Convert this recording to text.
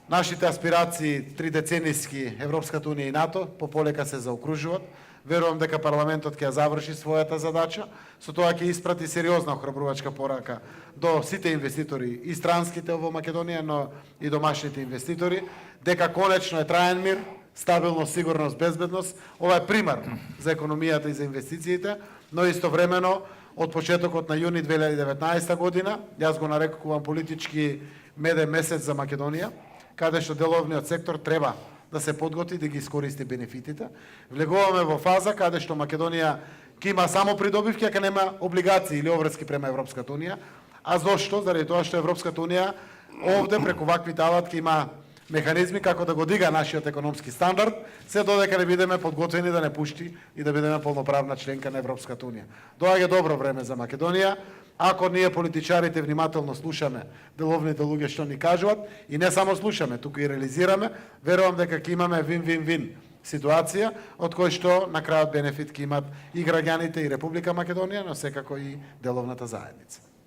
Нашите аспирации тридеценијски Европската унија и НАТО пополека се заокружуваат. Верувам дека парламентот ќе ја заврши својата задача, со тоа ќе испрати сериозна охрабрувачка порака до сите инвеститори и странските во Македонија, но и домашните инвеститори, дека конечно е траен мир, стабилност, сигурност, безбедност. Ова е пример за економијата и за инвестициите, но истовремено од почетокот на јуни 2019 година, јас го нарекувам политички меден месец за Македонија, каде што деловниот сектор треба да се подготви да ги искористи бенефитите. Влегуваме во фаза каде што Македонија ќе има само придобивки, а ќе нема облигации или обврски према Европската унија. А зошто? Заради тоа што Европската унија овде преку ваквите алат ќе има механизми како да го дига нашиот економски стандард, се додека не бидеме подготвени да не пушти и да бидеме полноправна членка на Европската унија. Доаѓа добро време за Македонија, ако ние политичарите внимателно слушаме деловните луѓе што ни кажуваат и не само слушаме, туку и реализираме, верувам дека ќе имаме вин-вин-вин ситуација, од кој што на крајот бенефит ќе имат и граѓаните и Република Македонија, но секако и деловната заедница.